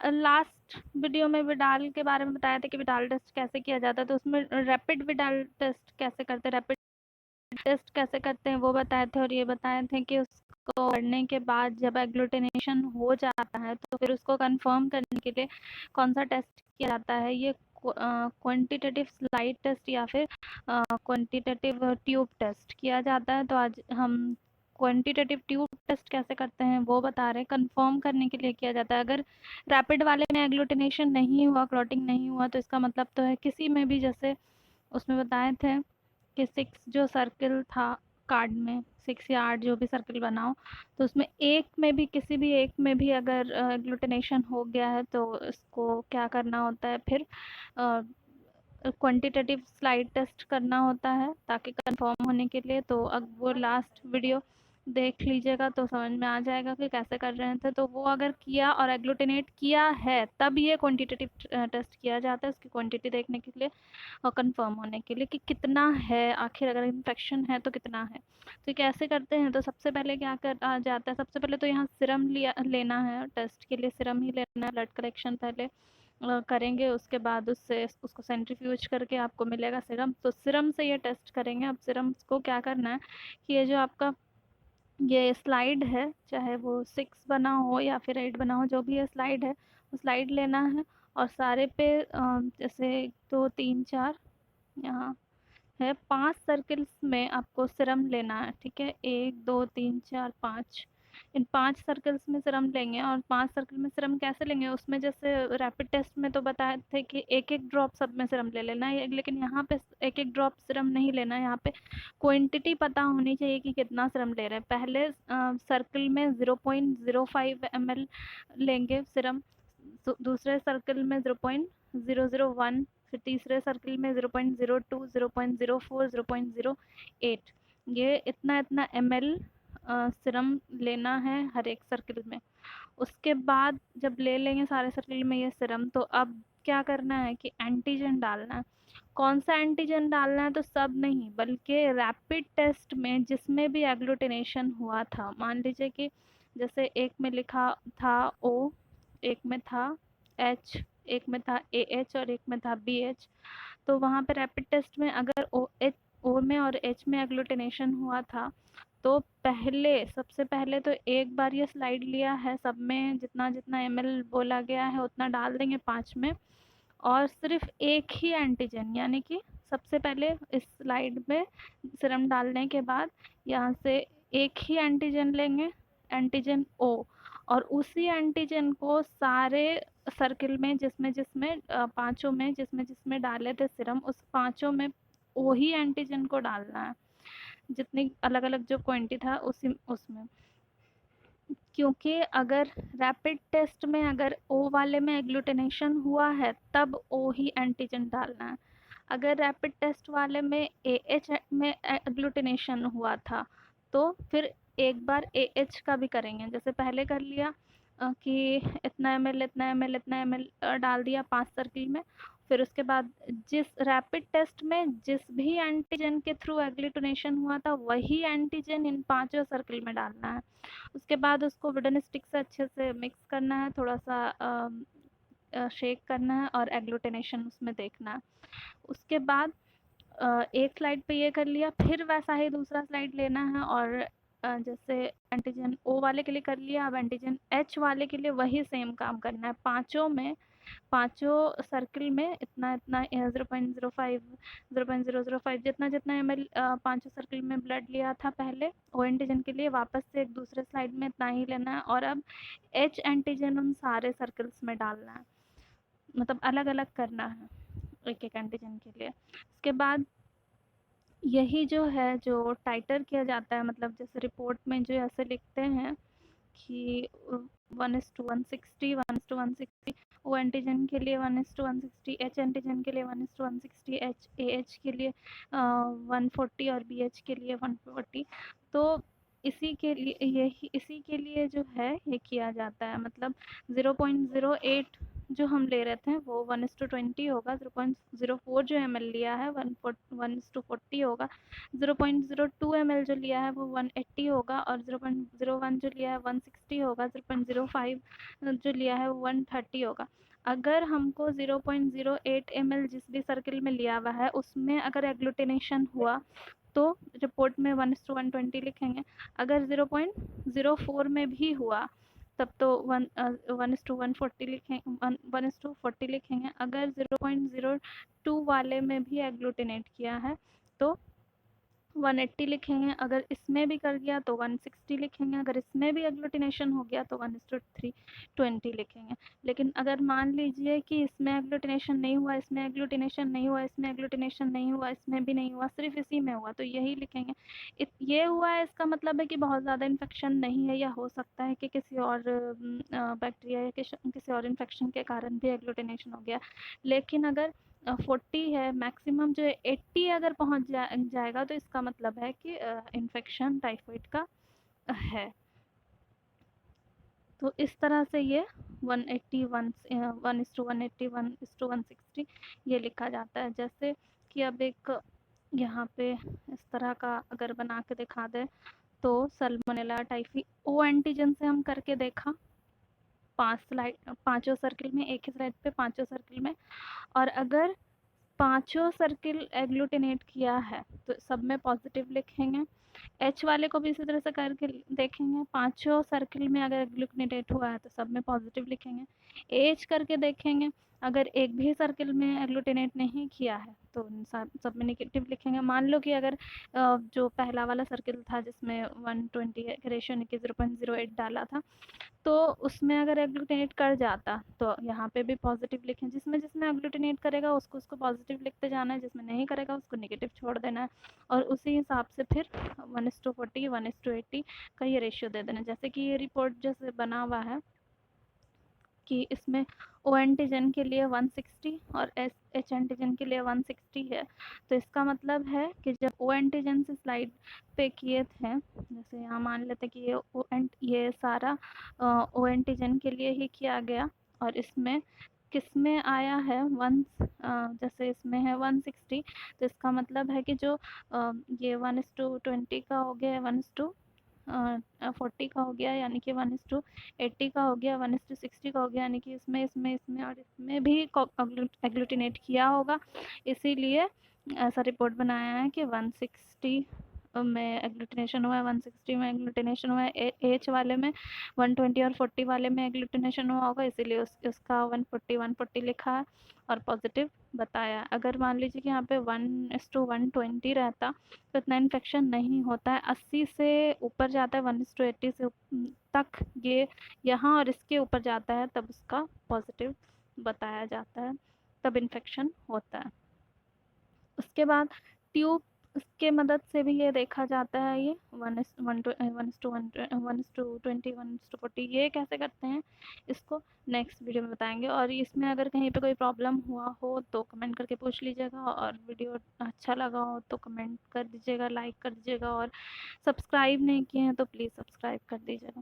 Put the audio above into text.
Last video में Widal के बारे में बताया था कि विडाल टेस्ट कैसे किया जाता है, तो उसमें रैपिड विडाल टेस्ट कैसे करते हैं, रैपिड टेस्ट कैसे करते हैं वो बताए थे। और ये बताए थे कि उसको करने के बाद जब एग्लूटिनेशन हो जाता है तो फिर उसको कंफर्म करने के लिए कौन सा टेस्ट किया जाता है, ये क्वांटिटेटिव स्लाइड टेस्ट या फिर क्वांटिटेटिव ट्यूब टेस्ट किया जाता है। तो आज हम क्वांटिटेटिव ट्यूब टेस्ट कैसे करते हैं वो बता रहे हैं। कंफर्म करने के लिए किया जाता है। अगर रैपिड वाले में एग्लूटिनेशन नहीं हुआ, क्लॉटिंग नहीं हुआ, तो इसका मतलब तो है किसी में भी, जैसे उसमें बताए थे कि 6 जो सर्किल था कार्ड में, 6 या 8 जो भी सर्किल बनाओ, तो उसमें एक में भी, किसी भी एक में भी अगर एग्लूटिनेशन हो गया है तो इसको क्या करना होता है, फिर क्वांटिटेटिव स्लाइड टेस्ट करना होता है ताकि कंफर्म होने के लिए। तो अब वो लास्ट वीडियो देख लीजिएगा तो समझ में आ जाएगा कि कैसे कर रहे थे। तो वो अगर किया और एग्लूटिनेट किया है तब ये क्वांटिटेटिव टेस्ट किया जाता है, उसकी क्वांटिटी देखने के लिए और कंफर्म होने के लिए कि कितना है, आखिर अगर इन्फेक्शन है तो कितना है। तो कैसे करते हैं, तो सबसे पहले क्या कर आ जाता है, सबसे पहले तो यहाँ सिरम लेना है, टेस्ट के लिए सिरम ही लेना है। ब्लड कलेक्शन पहले करेंगे, उसके बाद उससे उसको सेंट्रीफ्यूज करके आपको मिलेगा सिरम। तो सिरम से ये टेस्ट करेंगे। अब सिरम को क्या करना है कि ये जो आपका ये स्लाइड है, चाहे वो 6 बना हो या फिर 8 बना हो, जो भी ये स्लाइड है वो स्लाइड लेना है और सारे पे जैसे 1 2 3 4 यहाँ है 5 सर्किल्स में आपको सिरम लेना है। ठीक है, 1 2 3 4 5, इन 5 सर्कल्स में सिरम लेंगे। और 5 सर्कल में सिरम कैसे लेंगे, उसमें जैसे रैपिड टेस्ट में तो बताए थे कि एक एक ड्रॉप सब में सिरम ले लेना है, लेकिन यहाँ पे एक एक ड्रॉप सिरम नहीं लेना है। यहाँ पे क्वांटिटी पता होनी चाहिए कि कितना सिरम ले रहे हैं। पहले सर्कल में 0.05 ml लेंगे सिरम, दूसरे सर्कल में 0.001, फिर तीसरे सर्कल में 0.02, 0.04, 0.08, ये इतना इतना ml सिरम लेना है हर एक सर्कल में। उसके बाद जब ले लेंगे सारे सर्कल में ये सिरम, तो अब क्या करना है कि एंटीजन डालना है। कौन सा एंटीजन डालना है, तो सब नहीं बल्कि रैपिड टेस्ट में जिसमें भी एग्लूटिनेशन हुआ था, मान लीजिए कि जैसे एक में लिखा था O, एक में था H, एक में था AH और एक में था BH, तो वहाँ पे रैपिड टेस्ट में अगर O में और H में एग्लूटिनेशन हुआ था तो पहले, सबसे पहले तो एक बार ये स्लाइड लिया है, सब में जितना जितना ml बोला गया है उतना डाल देंगे 5 में, और सिर्फ एक ही एंटीजन, यानी कि सबसे पहले इस स्लाइड में सिरम डालने के बाद यहाँ से एक ही एंटीजन लेंगे, एंटीजन O, और उसी एंटीजन को सारे सर्किल में जिसमें जिसमें पांचों में जिसमें जिसमें डाले थे सिरम, उस पांचों में वही एंटीजन को डालना है, जितनी अलग अलग जो क्वांटिटी था उसी उसमें। क्योंकि अगर रैपिड टेस्ट में अगर O वाले में एग्लूटिनेशन हुआ है तब O ही एंटीजन डालना है। अगर रैपिड टेस्ट वाले में AH में एग्लूटिनेशन हुआ था तो फिर एक बार AH का भी करेंगे, जैसे पहले कर लिया कि इतना ml इतना ml इतना ml डाल दिया 5 सर्किल में। फिर उसके बाद जिस रैपिड टेस्ट में जिस भी एंटीजन के थ्रू एग्लूटिनेशन हुआ था वही एंटीजन इन पांचों सर्किल में डालना है। उसके बाद उसको वुडन स्टिक से अच्छे से मिक्स करना है, थोड़ा सा शेक करना है और एग्लूटिनेशन उसमें देखना है। उसके बाद एक स्लाइड पे ये कर लिया, फिर वैसा ही दूसरा स्लाइड लेना है और जैसे एंटीजन O वाले के लिए कर लिया, अब एंटीजन H वाले के लिए वही सेम काम करना है। पांचों में, पांचों सर्किल में इतना इतना 0.05, 0.005 जितना जितना ml पांचों सर्किल में ब्लड लिया था पहले O एंटीजन के लिए, वापस से एक दूसरे स्लाइड में इतना ही लेना है और अब H एंटीजन उन सारे सर्कल्स में डालना है, मतलब अलग अलग करना है एक एक एंटीजन के लिए। उसके बाद यही जो है जो टाइटर किया जाता है, मतलब जैसे रिपोर्ट में जो ऐसे लिखते हैं कि 1:160, 1:160 O एंटीजन के लिए, 1:160 H एंटीजन के लिए, 1:160 AH के लिए 140 और BH के लिए 140। तो इसी के लिए, यही इसी के लिए जो है ये किया जाता है, मतलब 0.08 जो हम ले रहे थे वो 1:20 होगा, 0.04 जो ml लिया है 1:40 होगा, 0.02 ml जो लिया है वो 180 होगा, और 0.01 जो लिया है 160 होगा, 0.05 जो लिया है वो 130 होगा। अगर हमको 0.08 ml जिस भी सर्किल में लिया हुआ है उसमें अगर एग्लूटिनेशन हुआ तो रिपोर्ट में 1:120 लिखेंगे। अगर 0.04 में भी हुआ तब तो 1:140 लिखेंगे, 1:40 लिखेंगे। अगर 0.02 वाले में भी एग्लूटिनेट किया है तो 180 लिखेंगे। अगर इसमें भी कर गया तो 160 लिखेंगे। अगर इसमें भी एग्लूटिनेशन हो गया तो 1:320 लिखेंगे। लेकिन अगर मान लीजिए कि इसमें एग्लूटिनेशन नहीं हुआ, इसमें एग्लूटिनेशन नहीं हुआ, इसमें एग्लूटिनेशन नहीं हुआ, इसमें भी नहीं हुआ, सिर्फ इसी में हुआ, तो यही लिखेंगे। ये हुआ है इसका मतलब है कि बहुत ज़्यादा इन्फेक्शन नहीं है, या हो सकता है कि किसी और बैक्टीरिया या किसी और इन्फेक्शन के कारण भी एग्लूटिनेशन हो गया। लेकिन अगर 40 है मैक्सिमम, जो 80 अगर पहुंच जाएगा तो इसका मतलब है कि इन्फेक्शन टाइफाइड का है। तो इस तरह से ये 180 1:180 1:160 ये लिखा जाता है। जैसे कि अब एक यहाँ पे इस तरह का अगर बना के दिखा दे तो सल्मोनेला टाइफी ओ एंटीजन से हम करके देखा, 5 सर्किल में, एक ही स्लाइड पे 5 सर्किल में, और अगर 5 सर्किल एग्लूटिनेट किया है तो सब में पॉजिटिव लिखेंगे। एच वाले को भी इसी तरह से करके देखेंगे, 5 सर्किल में अगर एग्लूटिनेट हुआ है तो सब में पॉजिटिव लिखेंगे। एच करके देखेंगे, अगर एक भी सर्किल में एग्लूटिनेट नहीं किया है तो सब में नेगेटिव लिखेंगे। मान लो कि अगर जो पहला वाला सर्किल था जिसमें 120 रेशियो 0.08 डाला था, तो उसमें अगर एग्लूटिनेट कर जाता तो यहाँ पे भी पॉजिटिव लिखें। जिसमें जिसमें एग्लूटिनेट करेगा उसको उसको पॉजिटिव लिखते जाना है, जिसमें नहीं करेगा उसको नेगेटिव छोड़ देना है, और उसी हिसाब से फिर 1:40 1:80 का ये रेशियो दे देना। जैसे कि ये रिपोर्ट जैसे बना हुआ है कि इसमें ओ एंटीजन के लिए 160 और एच एंटीजन के लिए 160 है, तो इसका मतलब है कि जब ओ एंटीजन से स्लाइड पे किए थे, जैसे यहाँ मान लेते कि ये सारा ओ एंटीजन के लिए ही किया गया, और इसमें किस में आया है जैसे इसमें है 160, तो इसका मतलब है कि जो ये 1:20 का हो गया, 1:40 का हो गया, यानी कि 1:80 का हो गया, 1:60 का हो गया, यानी कि इसमें इसमें इसमें और इसमें भी एग्लूटिनेट किया होगा। इसीलिए ऐसा रिपोर्ट बनाया है कि 160 में एग्लूटिनेशन हुआ है, 160 में एग्लूटिनेशन हुआ है, एच वाले में 120 और 40 वाले में एग्लूटिनेशन हुआ होगा, इसीलिए उसका 140 लिखा है और पॉजिटिव बताया। अगर मान लीजिए कि यहाँ पे 1:120 रहता तो इतना इन्फेक्शन नहीं होता है। 80 से ऊपर जाता है, 1:80 से तक ये यहाँ और इसके ऊपर जाता है, तब उसका पॉजिटिव बताया जाता है, तब इन्फेक्शन होता है। उसके बाद ट्यूब के मदद से भी ये देखा जाता है। ये 1:20 ये कैसे करते हैं इसको नेक्स्ट वीडियो में बताएंगे। और इसमें अगर कहीं पे कोई प्रॉब्लम हुआ हो तो कमेंट करके पूछ लीजिएगा, और वीडियो अच्छा लगा हो तो कमेंट कर दीजिएगा, लाइक कर दीजिएगा, और सब्सक्राइब नहीं किए हैं तो प्लीज़ सब्सक्राइब कर दीजिएगा।